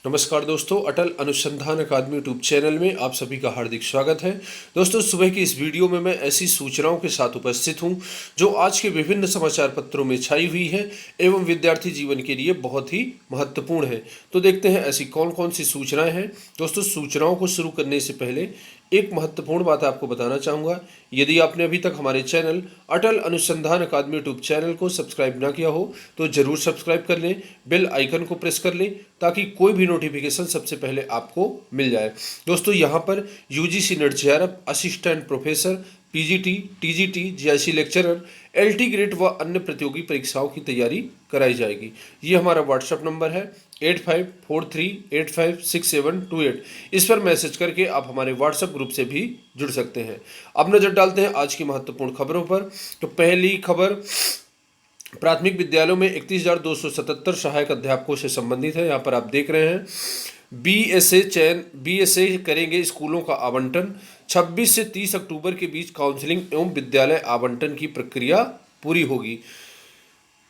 नमस्कार दोस्तों, अटल अनुसंधान अकादमी यूट्यूब चैनल में आप सभी का हार्दिक स्वागत है। दोस्तों, सुबह की इस वीडियो में मैं ऐसी सूचनाओं के साथ उपस्थित हूं जो आज के विभिन्न समाचार पत्रों में छाई हुई है एवं विद्यार्थी जीवन के लिए बहुत ही महत्वपूर्ण है। तो देखते हैं ऐसी कौन कौन सी सूचनाएं हैं। दोस्तों, सूचनाओं को शुरू करने से पहले एक महत्वपूर्ण बात आपको बताना चाहूँगा। यदि आपने अभी तक हमारे चैनल अटल अनुसंधान अकादमी यूट्यूब चैनल को सब्सक्राइब ना किया हो तो ज़रूर सब्सक्राइब कर लें, बेल आइकन को प्रेस कर लें ताकि कोई भी नोटिफिकेशन सबसे पहले आपको मिल जाए। दोस्तों, यहाँ पर UGC net JRF, assistant professor, PGT, TGT, GIC lecturer, LT grade व अन्य प्रतियोगी परीक्षाओं की तैयारी कराई जाएगी। ये हमारा व्हाट्सएप नंबर है 8543856728। इस पर मैसेज करके आप हमारे व्हाट्सएप ग्रुप से भी जुड़ सकते हैं। अब नजर डालते हैं आज की महत्वपूर्ण खबरों पर। तो पहली खबर प्राथमिक विद्यालयों में 31,277 सहायक अध्यापकों से संबंधित है। यहाँ पर आप देख रहे हैं बीएसए करेंगे स्कूलों का आवंटन। 26 से 30 अक्टूबर के बीच काउंसलिंग एवं विद्यालय आवंटन की प्रक्रिया पूरी होगी।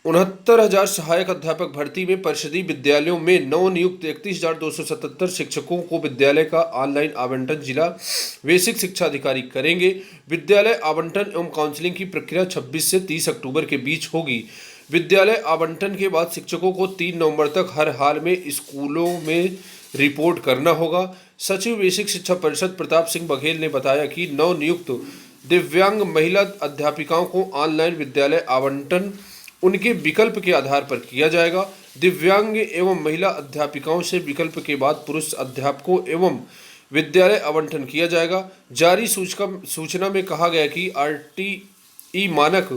69,000 सहायक अध्यापक भर्ती में परिषदीय विद्यालयों में नव नियुक्त 31,277 शिक्षकों को विद्यालय का ऑनलाइन आवंटन जिला बेसिक शिक्षा अधिकारी करेंगे। विद्यालय आवंटन एवं काउंसलिंग की प्रक्रिया 26 से 30 अक्टूबर के बीच होगी। विद्यालय आवंटन के बाद शिक्षकों को 3 नवंबर तक हर हाल में स्कूलों में रिपोर्ट करना होगा। सचिव बेसिक शिक्षा परिषद प्रताप सिंह बघेल ने बताया कि नव नियुक्त दिव्यांग महिला अध्यापिकाओं को ऑनलाइन विद्यालय आवंटन उनके विकल्प के आधार पर किया जाएगा। दिव्यांग एवं महिला अध्यापिकाओं से विकल्प के बाद पुरुष अध्यापकों एवं विद्यालय आवंटन किया जाएगा। जारी सूचना में कहा गया कि आरटीई मानक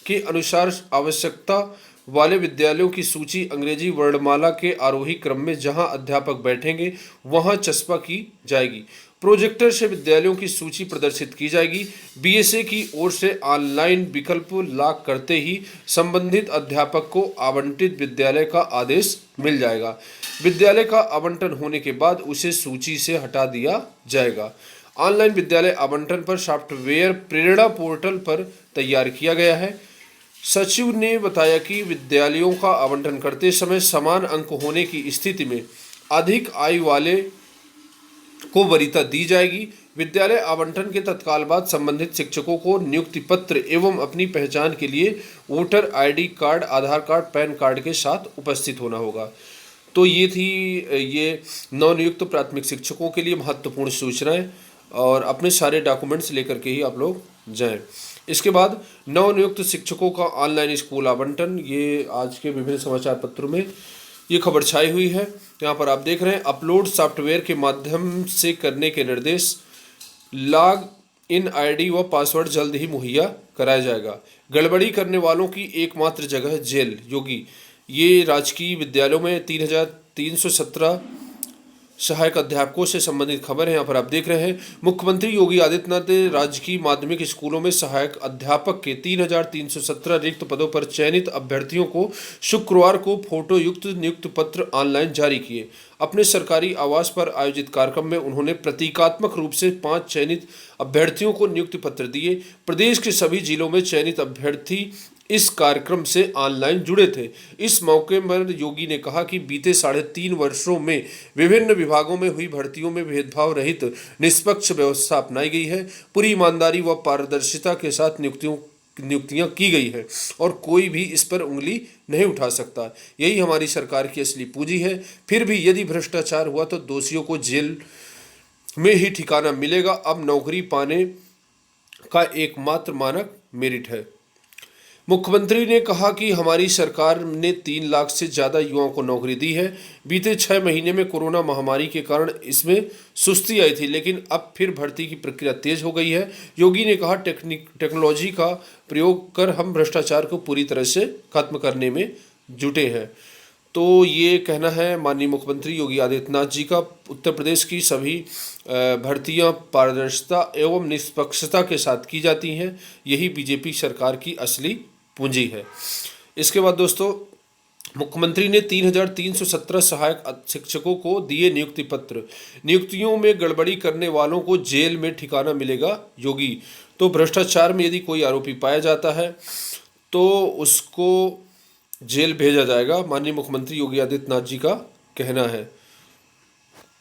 के अनुसार आवश्यकता वाले विद्यालयों की सूची अंग्रेजी वर्णमाला के आरोही क्रम में जहां अध्यापक बैठेंगे वहां चस्पा की जाएगी। प्रोजेक्टर से विद्यालयों की सूची प्रदर्शित की जाएगी। बीएसए की ओर से ऑनलाइन विकल्प लॉक करते ही संबंधित अध्यापक को आवंटित विद्यालय का आदेश मिल जाएगा। विद्यालय का आवंटन होने के बाद उसे सूची से हटा दिया जाएगा। ऑनलाइन विद्यालय आवंटन पर सॉफ्टवेयर प्रेरणा पोर्टल पर तैयार किया गया है। सचिव ने बताया कि विद्यालयों का आवंटन करते समय समान अंक होने की स्थिति में अधिक आयु वाले को वरीयता दी जाएगी। विद्यालय आवंटन के तत्काल बाद संबंधित शिक्षकों को नियुक्ति पत्र एवं अपनी पहचान के लिए वोटर आईडी कार्ड, आधार कार्ड, पैन कार्ड के साथ उपस्थित होना होगा। तो ये थी ये नवनियुक्त प्राथमिक शिक्षकों के लिए महत्वपूर्ण सूचनाएं, और अपने सारे डॉक्यूमेंट्स लेकर के ही आप लोग जाएं। इसके बाद नवनियुक्त शिक्षकों का ऑनलाइन स्कूल आवंटन, ये आज के विभिन्न समाचार पत्रों में ये खबर छाई हुई है। यहाँ पर आप देख रहे हैं अपलोड सॉफ्टवेयर के माध्यम से करने के निर्देश। लॉग इन आईडी व पासवर्ड जल्द ही मुहैया कराया जाएगा। गड़बड़ी करने वालों की एकमात्र जगह जेल, योगी। ये राजकीय विद्यालयों में 3,317 सहायक अध्यापकों से संबंधित खबर है। यहाँ पर आप देख रहे हैं मुख्यमंत्री योगी आदित्यनाथ ने राजकीय माध्यमिक स्कूलों में सहायक अध्यापक के 3,317 रिक्त पदों पर चयनित अभ्यर्थियों को शुक्रवार को फोटो युक्त नियुक्ति पत्र ऑनलाइन जारी किए। अपने सरकारी आवास पर आयोजित कार्यक्रम में उन्होंने प्रतीकात्मक रूप से 5 चयनित अभ्यर्थियों को नियुक्ति पत्र दिए। प्रदेश के सभी जिलों में चयनित अभ्यर्थी इस कार्यक्रम से ऑनलाइन जुड़े थे। इस मौके पर योगी ने कहा कि बीते 3.5 वर्षों में विभिन्न विभागों में हुई भर्तियों में भेदभाव रहित निष्पक्ष व्यवस्था अपनाई गई है। पूरी ईमानदारी व पारदर्शिता के साथ नियुक्तियां की गई है और कोई भी इस पर उंगली नहीं उठा सकता। यही हमारी सरकार की असली पूंजी है। फिर भी यदि भ्रष्टाचार हुआ तो दोषियों को जेल में ही ठिकाना मिलेगा। अब नौकरी पाने का एकमात्र मानक मेरिट है। मुख्यमंत्री ने कहा कि हमारी सरकार ने 3 लाख से ज़्यादा युवाओं को नौकरी दी है। बीते 6 महीने में कोरोना महामारी के कारण इसमें सुस्ती आई थी, लेकिन अब फिर भर्ती की प्रक्रिया तेज हो गई है। योगी ने कहा टेक्नोलॉजी का प्रयोग कर हम भ्रष्टाचार को पूरी तरह से खत्म करने में जुटे हैं। तो ये कहना है माननीय मुख्यमंत्री योगी आदित्यनाथ जी का। उत्तर प्रदेश की सभी भर्तियां पारदर्शिता एवं निष्पक्षता के साथ की जाती हैं। यही बीजेपी सरकार की असली पूंजी है। इसके बाद दोस्तों, मुख्यमंत्री ने 3,317 सहायक शिक्षकों को दिए नियुक्ति पत्र। नियुक्तियों में गड़बड़ी करने वालों को जेल में ठिकाना मिलेगा, योगी। तो भ्रष्टाचार में यदि कोई आरोपी पाया जाता है तो उसको जेल भेजा जाएगा, माननीय मुख्यमंत्री योगी आदित्यनाथ जी का कहना है।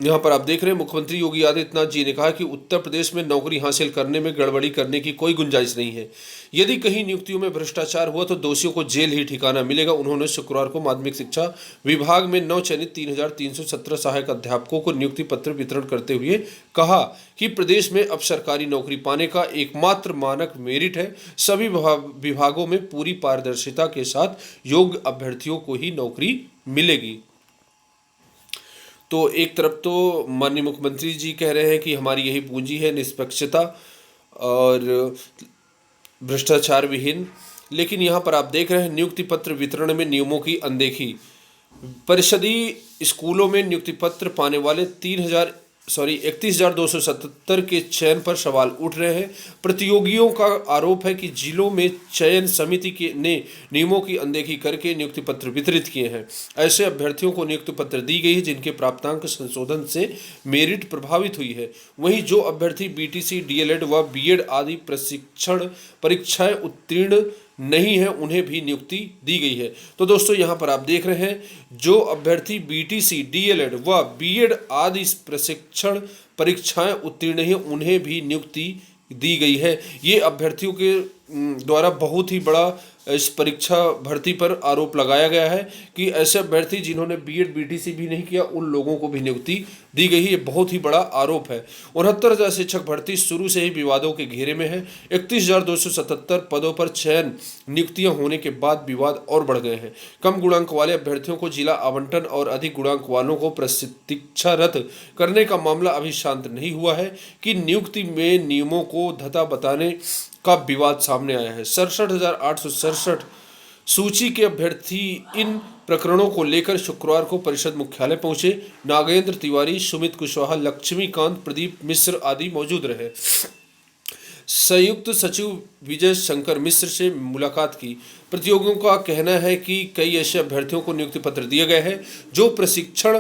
यहाँ पर आप देख रहे हैं मुख्यमंत्री योगी आदित्यनाथ जी ने कहा कि उत्तर प्रदेश में नौकरी हासिल करने में गड़बड़ी करने की कोई गुंजाइश नहीं है। यदि कहीं नियुक्तियों में भ्रष्टाचार हुआ तो दोषियों को जेल ही ठिकाना मिलेगा। उन्होंने शुक्रवार को माध्यमिक शिक्षा विभाग में नव चयनित 3,317 सहायक अध्यापकों को नियुक्ति पत्र वितरण करते हुए कहा कि प्रदेश में अब सरकारी नौकरी पाने का एकमात्र मानक मेरिट है। सभी विभागों में पूरी पारदर्शिता के साथ योग्य अभ्यर्थियों को ही नौकरी मिलेगी। तो एक तरफ तो माननीय मुख्यमंत्री जी कह रहे हैं कि हमारी यही पूंजी है निष्पक्षता और भ्रष्टाचार विहीन, लेकिन यहाँ पर आप देख रहे हैं नियुक्ति पत्र वितरण में नियमों की अनदेखी। परिषदीय स्कूलों में नियुक्ति पत्र पाने वाले 31,277 के चयन पर सवाल उठ रहे हैं। प्रतियोगियों का आरोप है कि जिलों में चयन समिति के ने नियमों की अनदेखी करके नियुक्ति पत्र वितरित किए हैं। ऐसे अभ्यर्थियों को नियुक्ति पत्र दी गई है जिनके प्राप्तांक संशोधन से मेरिट प्रभावित हुई है। वहीं जो अभ्यर्थी बीटीसी, डीएलएड व बीएड आदि प्रशिक्षण परीक्षाएं उत्तीर्ण नहीं है उन्हें भी नियुक्ति दी गई है। तो दोस्तों यहाँ पर आप देख रहे हैं जो अभ्यर्थी बीटीसी, डीएलएड व बीएड आदि प्रशिक्षण परीक्षाएं उत्तीर्ण नहीं है उन्हें भी नियुक्ति दी गई है। ये अभ्यर्थियों के द्वारा बहुत ही बड़ा इस परीक्षा भर्ती पर आरोप लगाया गया है कि ऐसे अभ्यर्थी जिन्होंने बीएड बीटीसी भी नहीं किया उन लोगों को भी नियुक्ति दी गई है। ये बहुत ही बड़ा आरोप है। 69,000 शिक्षक भर्ती शुरू से ही विवादों के घेरे में है। 31,277 पदों पर चयन नियुक्तियां होने के बाद विवाद और बढ़ गए हैं। कम गुणांक वाले अभ्यर्थियों को जिला आवंटन और अधिक गुणांक वालों को प्रतीक्षारत करने का मामला अभी शांत नहीं हुआ है कि नियुक्ति में नियमों को धता बताने का विवाद सामने आया है। 67,867 सूची के अभ्यर्थी इन प्रकरणों को लेकर शुक्रवार को परिषद मुख्यालय पहुंचे। नागेंद्र तिवारी, सुमित कुशवाहा, लक्ष्मीकांत, प्रदीप मिश्र आदि मौजूद रहे। संयुक्त सचिव विजय शंकर मिश्र से मुलाकात की। प्रतियोगियों का कहना है कि कई ऐसे अभ्यर्थियों को नियुक्ति पत्र दिए गए हैं जो प्रशिक्षण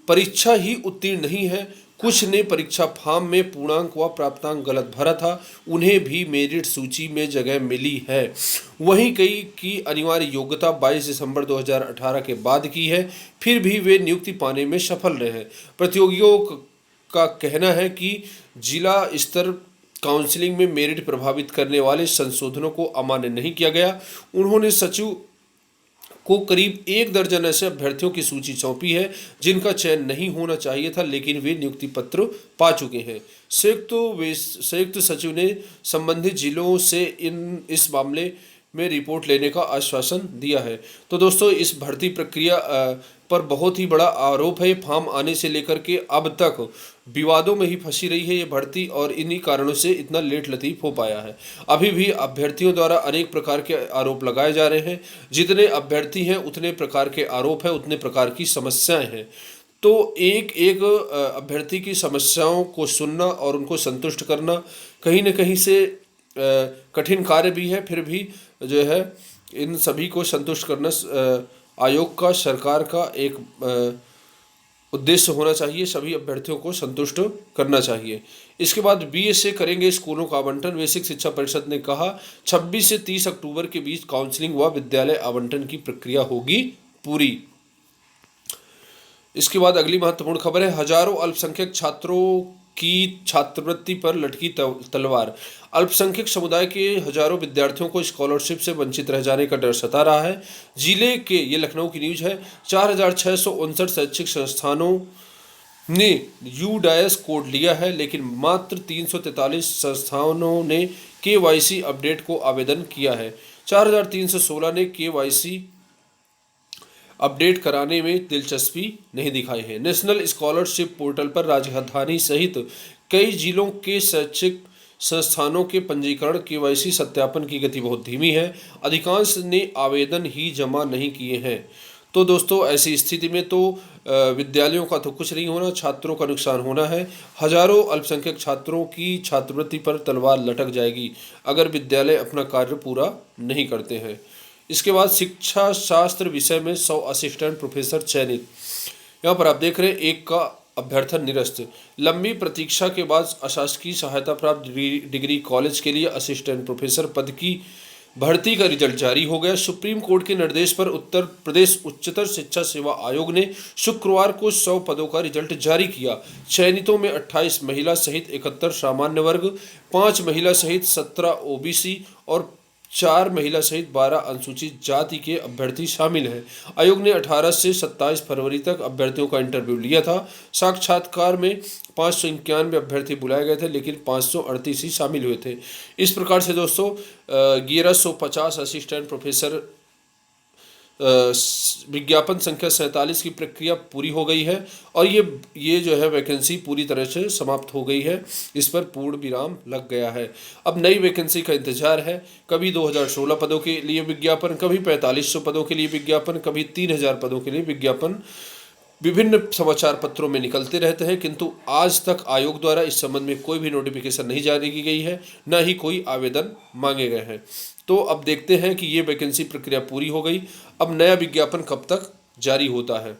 परीक्षा ही उत्तीर्ण नहीं है। कुछ ने परीक्षा फॉर्म में पूर्णांक व प्राप्तांक गलत भरा था, उन्हें भी मेरिट सूची में जगह मिली है। वहीं कई की अनिवार्य योग्यता 22 दिसंबर 2018 के बाद की है, फिर भी वे नियुक्ति पाने में सफल रहे। प्रतियोगियों का कहना है कि जिला स्तर काउंसलिंग में मेरिट प्रभावित करने वाले संशोधनों को अमान्य नहीं किया गया। उन्होंने सचिव को करीब 1 दर्जन ऐसे अभ्यर्थियों की सूची सौंपी है जिनका चयन नहीं होना चाहिए था लेकिन वे नियुक्ति पत्र पा चुके हैं। संयुक्त सचिव ने संबंधित जिलों से इस मामले में रिपोर्ट लेने का आश्वासन दिया है। तो दोस्तों इस भर्ती प्रक्रिया पर बहुत ही बड़ा आरोप है। फॉर्म आने से लेकर के अब तक विवादों में ही फंसी रही है ये भर्ती और इन्हीं कारणों से इतना लेट लतीफ हो पाया है। अभी भी अभ्यर्थियों द्वारा अनेक प्रकार के आरोप लगाए जा रहे हैं। जितने अभ्यर्थी हैं उतने प्रकार के आरोप हैं, उतने प्रकार की समस्याएं हैं। तो एक एक अभ्यर्थी की समस्याओं को सुनना और उनको संतुष्ट करना कहीं न कहीं से कठिन कार्य भी है। फिर भी जो है इन सभी को संतुष्ट करना आयोग का, सरकार का एक उद्देश्य होना चाहिए। सभी अभ्यर्थियों को संतुष्ट करना चाहिए। इसके बाद बीएसए करेंगे स्कूलों का आवंटन। बेसिक शिक्षा परिषद ने कहा 26 से 30 अक्टूबर के बीच काउंसलिंग व विद्यालय आवंटन की प्रक्रिया होगी पूरी। इसके बाद अगली महत्वपूर्ण खबर है, हजारों अल्पसंख्यक छात्रों की छात्रवृत्ति पर लटकी तलवार। अल्पसंख्यक समुदाय के हजारों विद्यार्थियों को स्कॉलरशिप से वंचित रह जाने का डर सता रहा है। जिले के, ये लखनऊ की न्यूज है, 4,659 शैक्षिक संस्थानों ने यूडायस कोड लिया है लेकिन मात्र 343 संस्थानों ने केवाईसी अपडेट को आवेदन किया है। 4,316 ने केवाईसी अपडेट कराने में दिलचस्पी नहीं दिखाई है। नेशनल स्कॉलरशिप पोर्टल पर राजधानी सहित कई जिलों के शैक्षिक संस्थानों के पंजीकरण केवाईसी सत्यापन की गति बहुत धीमी है। अधिकांश ने आवेदन ही जमा नहीं किए हैं। तो दोस्तों ऐसी स्थिति में तो विद्यालयों का तो कुछ नहीं होना, छात्रों का नुकसान होना है। हजारों अल्पसंख्यक छात्रों की छात्रवृत्ति पर तलवार लटक जाएगी अगर विद्यालय अपना कार्य पूरा नहीं करते हैं। इसके बाद शिक्षा शास्त्र विषय में 100 असिस्टेंट प्रोफेसर चयनित। यहाँ पर आप देख रहे हैं एक का अभ्यर्थन निरस्त। लंबी प्रतीक्षा के बाद अशासकीय सहायता प्राप्त डिग्री कॉलेज के लिए असिस्टेंट प्रोफेसर पद की भर्ती का रिजल्ट जारी हो गया। सुप्रीम कोर्ट के निर्देश पर उत्तर प्रदेश उच्चतर शिक्षा सेवा आयोग ने शुक्रवार को 100 पदों का रिजल्ट जारी किया। चयनितों में 28 महिला सहित 71 सामान्य वर्ग, 5 महिला सहित 17 ओबीसी और 4 महिला सहित 12 अनुसूचित जाति के अभ्यर्थी शामिल हैं। आयोग ने 18 से 27 फरवरी तक अभ्यर्थियों का इंटरव्यू लिया था। साक्षात्कार में 591 अभ्यर्थी बुलाए गए थे, लेकिन 538 ही शामिल हुए थे। इस प्रकार से दोस्तों 1150 असिस्टेंट प्रोफेसर विज्ञापन संख्या 47 की प्रक्रिया पूरी हो गई है और ये जो है वैकेंसी पूरी तरह से समाप्त हो गई है। इस पर पूर्ण विराम लग गया है। अब नई वैकेंसी का इंतजार है। कभी 2016 पदों के लिए विज्ञापन, कभी 4500 पदों के लिए विज्ञापन, कभी 3000 पदों के लिए विज्ञापन विभिन्न समाचार पत्रों में निकलते रहते हैं, किंतु आज तक आयोग द्वारा इस संबंध में कोई भी नोटिफिकेशन नहीं जारी की गई है, न ही कोई आवेदन मांगे गए हैं। तो अब देखते हैं कि ये वैकेंसी प्रक्रिया पूरी हो गई। अब नया विज्ञापन कब तक जारी होता है।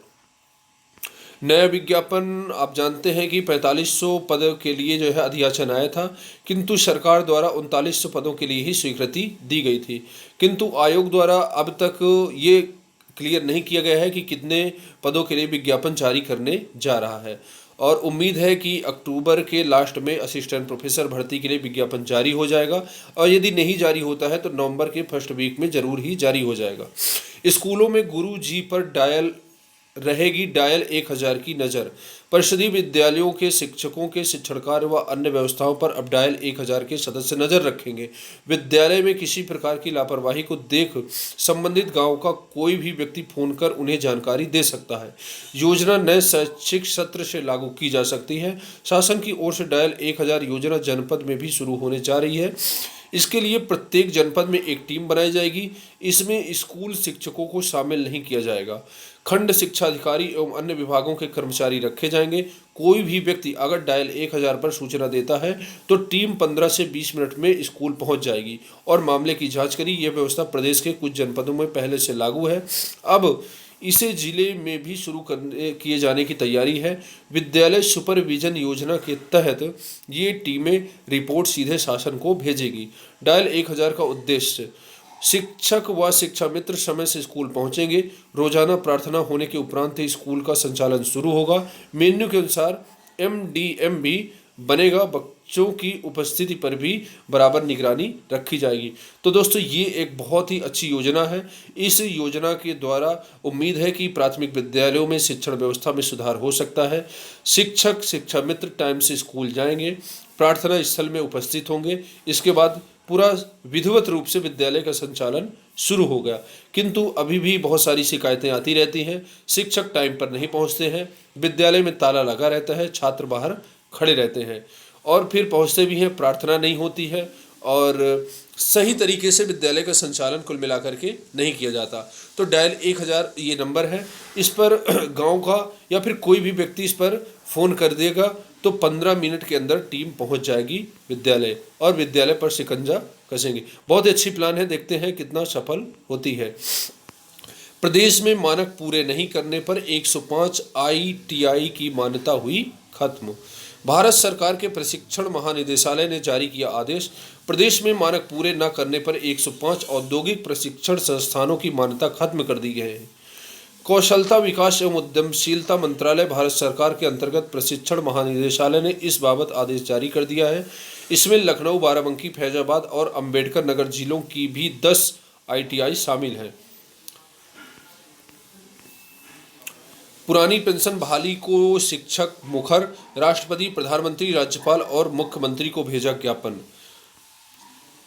नया विज्ञापन आप जानते हैं कि 4500 पद के लिए जो है अधियाचन आया था, किंतु सरकार द्वारा 3900 पदों के लिए ही स्वीकृति दी गई थी। किंतु आयोग द्वारा अब तक ये क्लियर नहीं किया गया है कि कितने पदों के लिए विज्ञापन जारी करने जा रहा है और उम्मीद है कि अक्टूबर के लास्ट में असिस्टेंट प्रोफेसर भर्ती के लिए विज्ञापन जारी हो जाएगा और यदि नहीं जारी होता है तो नवंबर के फर्स्ट वीक में जरूर ही जारी हो जाएगा। स्कूलों में गुरु जी पर रहेगी डायल 1000 की नज़र। परिषदीय विद्यालयों के शिक्षकों के शिक्षण कार्य व अन्य व्यवस्थाओं पर अब डायल 1000 के सदस्य नजर रखेंगे। विद्यालय में किसी प्रकार की लापरवाही को देख संबंधित गांव का कोई भी व्यक्ति फोन कर उन्हें जानकारी दे सकता है। योजना नए शैक्षिक सत्र से लागू की जा सकती है। शासन की ओर से डायल 1000 योजना जनपद में भी शुरू होने जा रही है। इसके लिए प्रत्येक जनपद में एक टीम बनाई जाएगी। इसमें स्कूल शिक्षकों को शामिल नहीं किया जाएगा। खंड शिक्षा अधिकारी एवं अन्य विभागों के कर्मचारी रखे जाएंगे। कोई भी व्यक्ति अगर डायल 1000 पर सूचना देता है तो टीम 15 से 20 मिनट में स्कूल पहुंच जाएगी और मामले की जांच करी। यह व्यवस्था प्रदेश के कुछ जनपदों में पहले से लागू है। अब इसे जिले में भी शुरू किए जाने की तैयारी है। विद्यालय सुपरविजन योजना के तहत ये टीमें रिपोर्ट सीधे शासन को भेजेगी। डायल 1000 का उद्देश्य, शिक्षक व शिक्षा मित्र समय से स्कूल पहुंचेंगे। रोजाना प्रार्थना होने के उपरांत ही स्कूल का संचालन शुरू होगा। मेन्यू के अनुसार MDM भी बनेगा। बच्चों की उपस्थिति पर भी बराबर निगरानी रखी जाएगी। तो दोस्तों ये एक बहुत ही अच्छी योजना है। इस योजना के द्वारा उम्मीद है कि प्राथमिक विद्यालयों में शिक्षण व्यवस्था में सुधार हो सकता है। शिक्षक शिक्षा मित्र टाइम से स्कूल जाएंगे, प्रार्थना स्थल में उपस्थित होंगे। इसके बाद पूरा विधिवत रूप से विद्यालय का संचालन शुरू हो गया। किंतु अभी भी बहुत सारी शिकायतें आती रहती हैं। शिक्षक टाइम पर नहीं पहुंचते हैं, विद्यालय में ताला लगा रहता है, छात्र बाहर खड़े रहते हैं और फिर पहुंचते भी हैं, प्रार्थना नहीं होती है और सही तरीके से विद्यालय का संचालन कुल मिलाकर के नहीं किया जाता। तो डायल 1000 ये नंबर है। इस पर गांव का या फिर कोई भी व्यक्ति इस पर फ़ोन कर देगा तो 15 मिनट के अंदर टीम पहुंच जाएगी विद्यालय और विद्यालय पर शिकंजा कसेंगे। बहुत ही अच्छी प्लान है, देखते हैं कितना सफल होती है। प्रदेश में मानक पूरे नहीं करने पर 105 ITI की मान्यता हुई खत्म। भारत सरकार के प्रशिक्षण महानिदेशालय ने जारी किया आदेश। प्रदेश में मानक पूरे न करने पर 105 औद्योगिक प्रशिक्षण संस्थानों की मान्यता खत्म कर दी गई है। कौशलता विकास एवं उद्यमशीलता मंत्रालय भारत सरकार के अंतर्गत प्रशिक्षण महानिदेशालय ने इस बाबत आदेश जारी कर दिया है। इसमें लखनऊ, बाराबंकी, फैजाबाद और अंबेडकर नगर जिलों की भी 10 ITI शामिल हैं। पुरानी पेंशन बहाली को शिक्षक मुखर। राष्ट्रपति, प्रधानमंत्री, राज्यपाल और मुख्यमंत्री को भेजा ज्ञापन।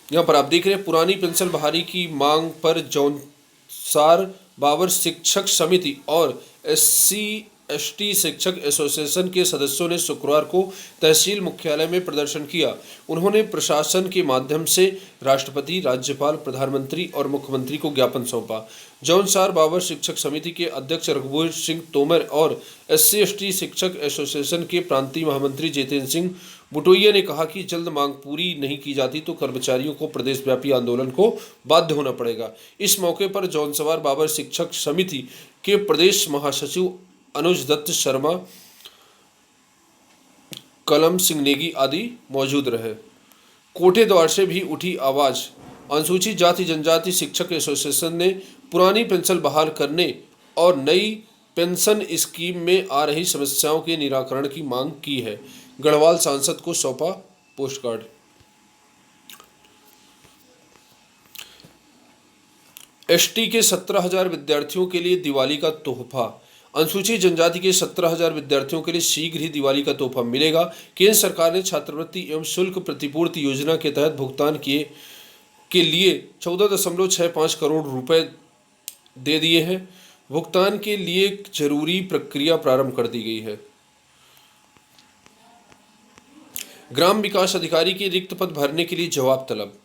यहाँ पर आप देख रहे हैं पुरानी पेंशन बहाली की मांग पर जौनसार बाबर शिक्षक समिति और SC/ST शिक्षक एसोसिएशन के सदस्यों ने शुक्रवार को तहसील मुख्यालय में प्रदर्शन किया। उन्होंने प्रशासन के माध्यम से राष्ट्रपति, राज्यपाल, प्रधानमंत्री और मुख्यमंत्री को ज्ञापन सौंपा। जौनसार बाबर शिक्षक समिति के अध्यक्ष रघुवीर सिंह तोमर और SC/ST शिक्षक एसोसिएशन के प्रांतीय महामंत्री जितेंद्र सिंह बुटोइया ने कहा कि जल्द मांग पूरी नहीं की जाती तो कर्मचारियों को प्रदेशव्यापी आंदोलन को बाध्य होना पड़ेगा। इस मौके पर जौनसार बाबर शिक्षक समिति के प्रदेश महासचिव अनुज दत्त शर्मा, कलम सिंह नेगी आदि मौजूद रहे। कोटे द्वार से भी उठी आवाज अनुसूचित जाति जनजाति शिक्षक एसोसिएशन ने पुरानी पेंशन बहाल करने और नई पेंशन स्कीम में आ रही समस्याओं के निराकरण की मांग की है। गढ़वाल सांसद को सौंपा पोस्ट कार्ड। एसटी के 17,000 विद्यार्थियों के लिए दिवाली का तोहफा। अनुसूचित जनजाति के 17,000 विद्यार्थियों के लिए शीघ्र ही दिवाली का तोहफा मिलेगा। केंद्र सरकार ने छात्रवृत्ति एवं शुल्क प्रतिपूर्ति योजना के तहत भुगतान किए के लिए 14.65 करोड़ रुपए दे दिए हैं। भुगतान के लिए जरूरी प्रक्रिया प्रारंभ कर दी गई है। ग्राम विकास अधिकारी के रिक्त पद भरने के लिए जवाब तलब।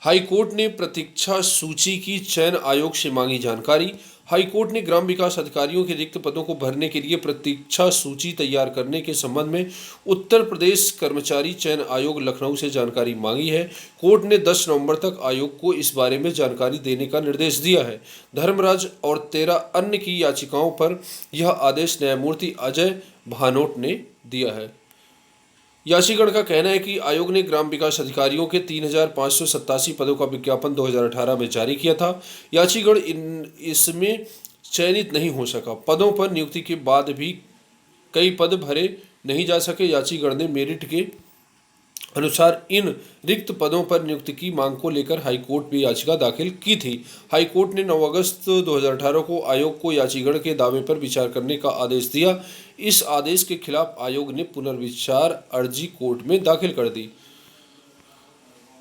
हाईकोर्ट ने प्रतीक्षा सूची की चयन आयोग से मांगी जानकारी। हाईकोर्ट ने ग्राम विकास अधिकारियों के रिक्त पदों को भरने के लिए प्रतीक्षा सूची तैयार करने के संबंध में उत्तर प्रदेश कर्मचारी चयन आयोग लखनऊ से जानकारी मांगी है। कोर्ट ने 10 नवंबर तक आयोग को इस बारे में जानकारी देने का निर्देश दिया है। धर्मराज और 13 अन्य की याचिकाओं पर यह आदेश न्यायमूर्ति अजय भानोट ने दिया है। याचिकागण का कहना है कि आयोग ने ग्राम विकास अधिकारियों के 3,587 पदों का विज्ञापन 2018 में जारी किया था। याचिकागण इसमें चयनित नहीं हो सका। पदों पर नियुक्ति के बाद भी कई पद भरे नहीं जा सके। याचिकागण ने मेरिट के अनुसार इन रिक्त पदों पर नियुक्ति की मांग को लेकर हाईकोर्ट में याचिका दाखिल की थी। हाईकोर्ट ने 9 अगस्त 2018 को आयोग को याचिकागण के दावे पर विचार करने का आदेश दिया। इस आदेश के खिलाफ आयोग ने पुनर्विचार अर्जी कोर्ट में दाखिल कर दी।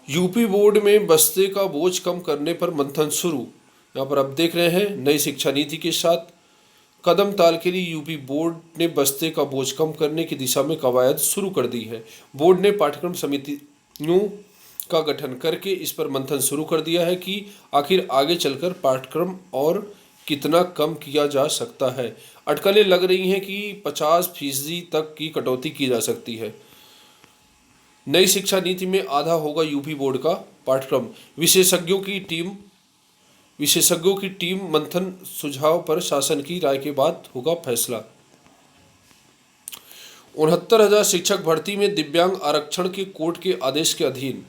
यूपी बोर्ड में बस्ते का बोझ कम करने पर मंथन शुरू। यहाँ पर आप देख रहे हैं नई शिक्षा नीति के साथ कदम ताल के लिए यूपी बोर्ड ने बस्ते का बोझ कम करने की दिशा में कवायद शुरू कर दी है। बोर्ड ने पाठ्यक्रम समितियों का गठन करके इस पर मंथन शुरू कर दिया है कि आखिर आगे चलकर पाठ्यक्रम और कितना कम किया जा सकता है। अटकलें लग रही हैं कि 50% तक की कटौती की जा सकती है। नई शिक्षा नीति में आधा होगा यूपी बोर्ड का पाठ्यक्रम। विशेषज्ञों की टीम मंथन सुझाव पर शासन की राय के बाद होगा फैसला। 69,000 शिक्षक भर्ती में दिव्यांग आरक्षण के कोर्ट के आदेश के अधीन।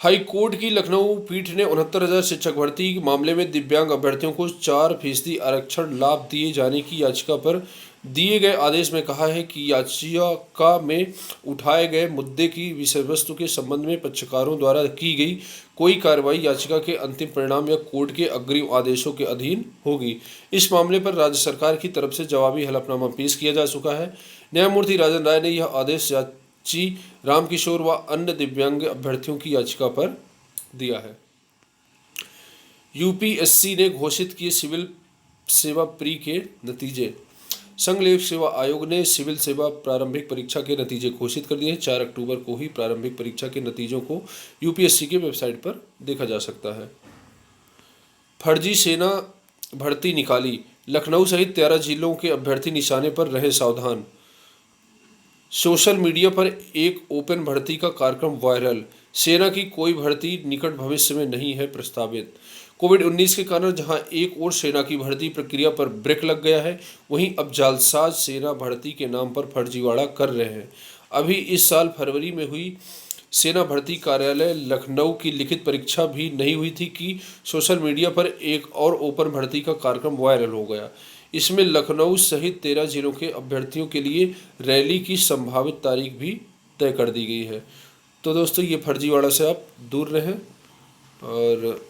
हाई कोर्ट की लखनऊ पीठ ने 69,000 शिक्षक भर्ती के मामले में दिव्यांग अभ्यर्थियों को 4% आरक्षण लाभ दिए जाने की याचिका पर दिए गए आदेश में कहा है कि याचिका में उठाए गए मुद्दे की विषय वस्तु के संबंध में पक्षकारों द्वारा की गई कोई कार्रवाई याचिका के अंतिम परिणाम या कोर्ट के अग्रिम आदेशों के अधीन होगी। इस मामले पर राज्य सरकार की तरफ से जवाबी हलफनामा पेश किया जा चुका है। न्यायमूर्ति राजन राय ने यह आदेश याची रामकिशोर व अन्य दिव्यांग अभ्यर्थियों की याचिका पर दिया है। यूपीएससी ने घोषित किए सिविल सेवा प्री के नतीजे। संघ लोक सेवा आयोग ने सिविल सेवा प्रारंभिक परीक्षा के नतीजे घोषित कर दिए हैं। 4 अक्टूबर को ही प्रारंभिक परीक्षा के नतीजों को यूपीएससी के वेबसाइट पर देखा जा सकता है। फर्जी सेना भर्ती निकाली। लखनऊ सहित 13 जिलों के अभ्यर्थी निशाने पर रहे सावधान। सोशल मीडिया पर एक ओपन भर्ती का कार्यक्रम वायरल। सेना की कोई भर्ती निकट भविष्य में नहीं है प्रस्तावित। कोविड-19 के कारण जहां एक ओर सेना की भर्ती प्रक्रिया पर ब्रेक लग गया है, वहीं अब जालसाज सेना भर्ती के नाम पर फर्जीवाड़ा कर रहे हैं। अभी इस साल फरवरी में हुई सेना भर्ती कार्यालय लखनऊ की लिखित परीक्षा भी नहीं हुई थी कि सोशल मीडिया पर एक और ओपन भर्ती का कार्यक्रम वायरल हो गया। इसमें लखनऊ सहित 13 जिलों के अभ्यर्थियों के लिए रैली की संभावित तारीख भी तय कर दी गई है। तो दोस्तों, ये फर्जीवाड़ा से आप दूर रहें। और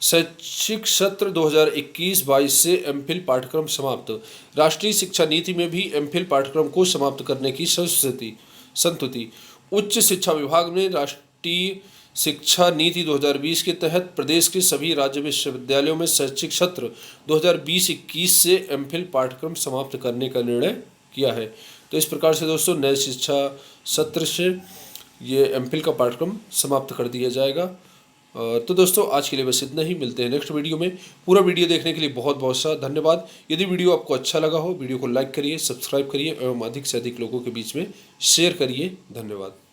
शैक्षिक सत्र 2021-22 से एमफिल पाठ्यक्रम समाप्त। राष्ट्रीय शिक्षा नीति में भी एमफिल पाठ्यक्रम को समाप्त करने की संस्तुति। उच्च शिक्षा विभाग ने राष्ट्रीय शिक्षा नीति 2020 के तहत प्रदेश के सभी राज्य विश्वविद्यालयों में शैक्षिक सत्र 2020-21 से एमफिल पाठ्यक्रम समाप्त करने का निर्णय किया है। तो इस प्रकार से दोस्तों, नए शिक्षा सत्र से ये एमफिल का पाठ्यक्रम समाप्त कर दिया जाएगा। तो दोस्तों, आज के लिए बस इतना ही। मिलते हैं नेक्स्ट वीडियो में। पूरा वीडियो देखने के लिए बहुत बहुत सा धन्यवाद। यदि वीडियो आपको अच्छा लगा हो, वीडियो को लाइक करिए, सब्सक्राइब करिए एवं अधिक से अधिक लोगों के बीच में शेयर करिए। धन्यवाद।